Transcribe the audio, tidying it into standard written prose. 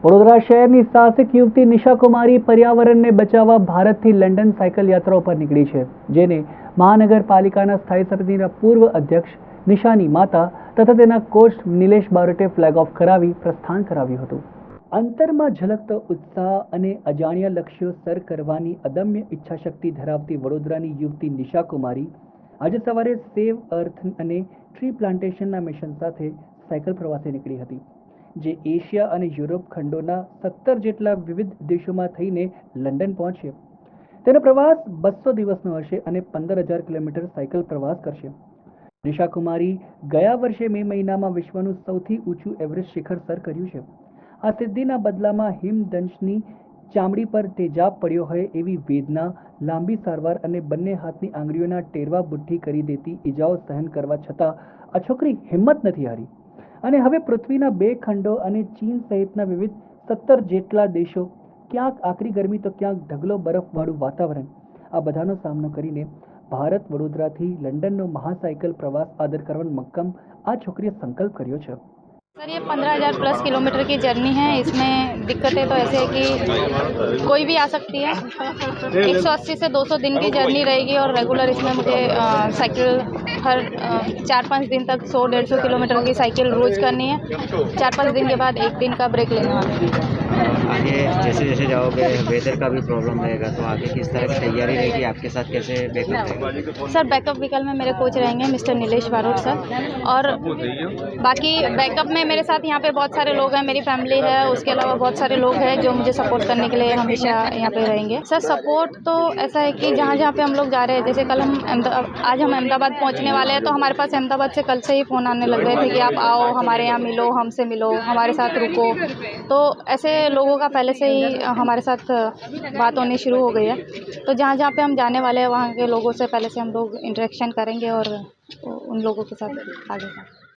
વડોદરા શહેરની સાહસિક યુવતી નિશા કુમારી પર્યાવરણને બચાવવા ભારતથી લંડન સાયકલ યાત્રા ઉપર નીકળી છે, જેને મહાનગરપાલિકાના સ્થાયી સમિતિના પૂર્વ અધ્યક્ષ નિશાની માતા તથા તેના કોચ નિલેશ બારોટે ફ્લેગ ઓફ કરાવી પ્રસ્થાન કરાવ્યું હતું. અંતરમાં ઝલકતો ઉત્સાહ અને અજાણ્યા લક્ષ્યો સર કરવાની અદમ્ય ઈચ્છાશક્તિ ધરાવતી વડોદરાની યુવતી નિશા કુમારી આજે સવારે સેવ અર્થ અને ટ્રી પ્લાન્ટેશનના મિશન સાથે સાયકલ પ્રવાસે નીકળી હતી, જે એશિયા અને યુરોપ ખંડોના 17 જેટલા વિવિધ દેશોમાં થઈને લંડન પહોંચશે. તેનો પ્રવાસ 200 દિવસનો હશે અને 15,000 કિલોમીટર સાયકલ પ્રવાસ કરશે. નિશા કુમારી ગયા વર્ષે મે મહિનામાં વિશ્વનું સૌથી ઊંચું એવરેસ્ટ શિખર સર કર્યું છે. આ સિદ્ધિના બદલામાં હિમદંશની ચામડી પર તેજાબ પડ્યો હોય એવી વેદના, લાંબી સારવાર અને બંને હાથની આંગળીઓના ટેરવા બુઠ્ઠી કરી દેતી ઈજાઓ સહન કરવા છતાં આ છોકરી હિંમત નથી હારી અને હવે પૃથ્વીના 2 ખંડો અને ચીન સહિતના વિવિધ 17 જેટલા દેશો, ક્યાંક આકરી ગરમી તો ક્યાંક ઢગલો બરફવાળું વાતાવરણ, આ બધાનો સામનો કરીને ભારત વડોદરાથી લંડનનો મહાસાયકલ પ્રવાસ આદર કરવાનો મક્કમ આ છોકરીએ સંકલ્પ કર્યો છે. सर, ये 15,000 प्लस किलोमीटर की जर्नी है। इसमें दिक्कतें तो ऐसे है कि कोई भी आ सकती है। 180 से 200 दिन की जर्नी रहेगी और रेगुलर इसमें मुझे साइकिल हर 4-5 दिन तक 100-150 किलोमीटर की साइकिल रोज़ करनी है। 4-5 दिन के बाद एक दिन का ब्रेक लेने वाला है। आगे जैसे जैसे जाओगे वेदर का भी प्रॉब्लम रहेगा, तो आगे किस तरह की तैयारी रहेगी, आपके साथ कैसे बैकअप रहेगा? सर, बैकअप व्हीकल में मेरे कोच रहेंगे मिस्टर नीलेश बारोट सर, और बाकी बैकअप में मेरे साथ यहाँ पे बहुत सारे लोग हैं, मेरी फैमिली है, उसके अलावा बहुत सारे लोग हैं जो मुझे सपोर्ट करने के लिए हमेशा यहाँ पे रहेंगे. सर, सपोर्ट तो ऐसा है कि जहाँ जहाँ पे हम लोग जा रहे हैं, जैसे कल आज हम अहमदाबाद पहुँचने वाले हैं, तो हमारे पास अहमदाबाद से कल से ही फ़ोन आने लग गए थे कि आप आओ, हमारे यहाँ मिलो, हमसे मिलो, हमारे साथ रुको. तो ऐसे लोगों का पहले से ही हमारे साथ बात होनी शुरू हो गई है. तो जहाँ जहाँ पे हम जाने वाले हैं वहाँ के लोगों से पहले से हम लोग इंटरेक्शन करेंगे और उन लोगों के साथ आगे